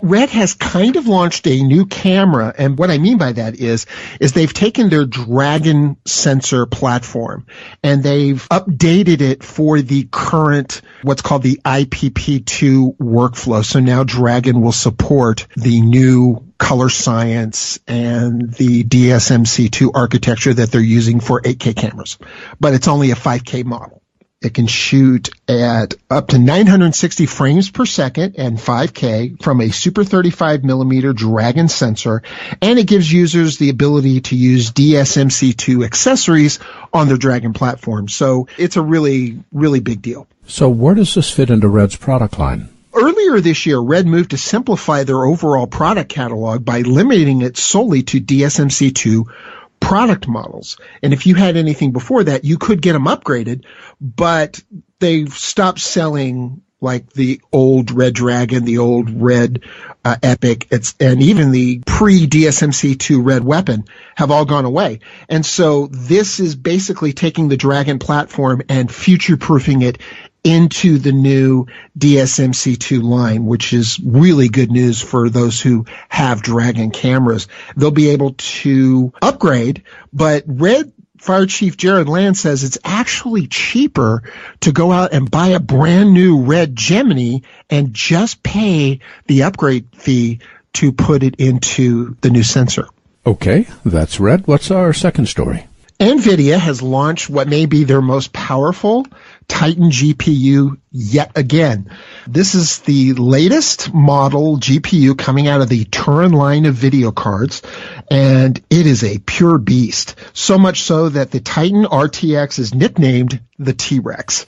Red has kind of launched a new camera, and what I mean by that is they've taken their Dragon sensor platform and they've updated it for the current, what's called the IPP2 workflow. So now Dragon will support the new color science and the DSMC2 architecture that they're using for 8K cameras. But it's only a 5K model. It can shoot at up to 960 frames per second and 5K from a Super 35 millimeter Dragon sensor, and it gives users the ability to use DSMC2 accessories on their Dragon platform. So it's a really, really big deal. So where does this fit into Red's product line? Earlier this year, Red moved to simplify their overall product catalog by limiting it solely to DSMC2 product models. And if you had anything before that, you could get them upgraded, but they've stopped selling like the old Red Dragon, the old Red Epic, and even the pre-DSMC2 Red Weapon have all gone away. And so this is basically taking the Dragon platform and future-proofing it into the new DSMC2 line, which is really good news for those who have Dragon cameras. They'll be able to upgrade, but Red Fire Chief Jared Land says it's actually cheaper to go out and buy a brand new Red Gemini and just pay the upgrade fee to put it into the new sensor. Okay, that's Red. What's our second story? NVIDIA has launched what may be their most powerful Titan GPU yet again. This is the latest model GPU coming out of the Turin line of video cards, and it is a pure beast. So much so that the Titan RTX is nicknamed the T-Rex.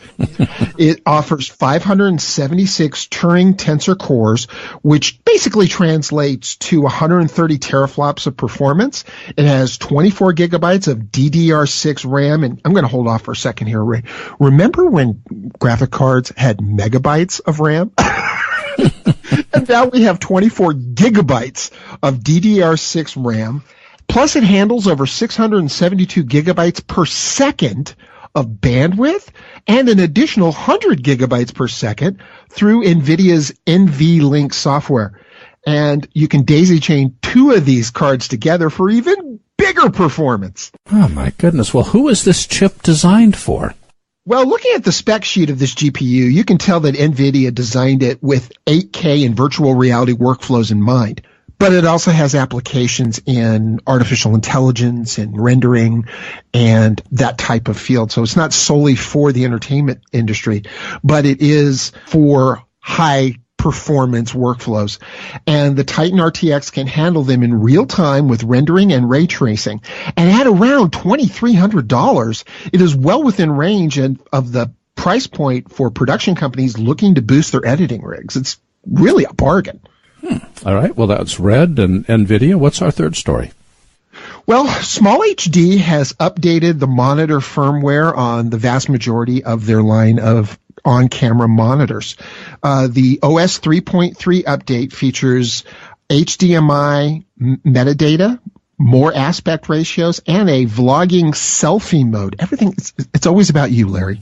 It offers 576 Turing tensor cores, which basically translates to 130 teraflops of performance. It has 24 gigabytes of DDR6 RAM, and I'm going to hold off for a second here, Ray. Remember when graphic cards had megabytes of RAM? And now we have 24 gigabytes of DDR6 RAM. Plus it handles over 672 gigabytes per second of bandwidth and an additional 100 gigabytes per second through NVIDIA's NVLink software. And you can daisy chain two of these cards together for even bigger performance. Oh, my goodness. Well, who is this chip designed for? Well, looking at the spec sheet of this GPU, you can tell that NVIDIA designed it with 8K and virtual reality workflows in mind. But it also has applications in artificial intelligence and rendering and that type of field. So it's not solely for the entertainment industry, but it is for high performance workflows. And the Titan RTX can handle them in real time with rendering and ray tracing. And at around $2,300, it is well within range of the price point for production companies looking to boost their editing rigs. It's really a bargain. All right. Well, that's Red and NVIDIA. What's our third story? Well, Small HD has updated the monitor firmware on the vast majority of their line of on-camera monitors. The OS 3.3 update features HDMI metadata, more aspect ratios, and a vlogging selfie mode. Everything, it's always about you, Larry.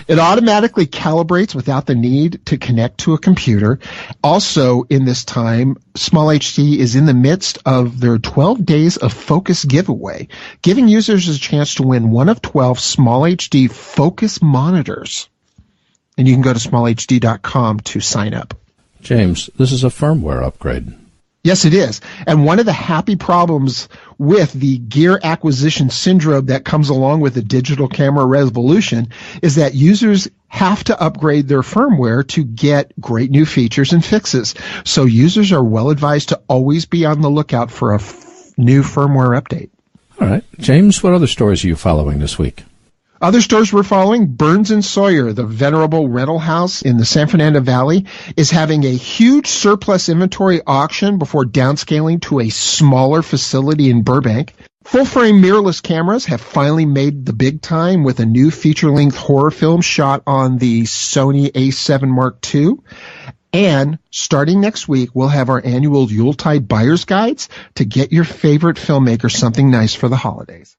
It automatically calibrates without the need to connect to a computer. Also, in this time, Small HD is in the midst of their 12 Days of Focus giveaway, giving users a chance to win one of 12 Small HD Focus monitors. And you can go to smallhd.com to sign up. James, this is a firmware upgrade. Yes, it is. And one of the happy problems with the gear acquisition syndrome that comes along with the digital camera revolution is that users have to upgrade their firmware to get great new features and fixes. So users are well advised to always be on the lookout for a new firmware update. All right. James, what other stories are you following this week? Other stores we're following, Burns & Sawyer, the venerable rental house in the San Fernando Valley, is having a huge surplus inventory auction before downscaling to a smaller facility in Burbank. Full-frame mirrorless cameras have finally made the big time with a new feature-length horror film shot on the Sony A7 Mark II. And starting next week, we'll have our annual Yuletide Buyer's Guides to get your favorite filmmaker something nice for the holidays.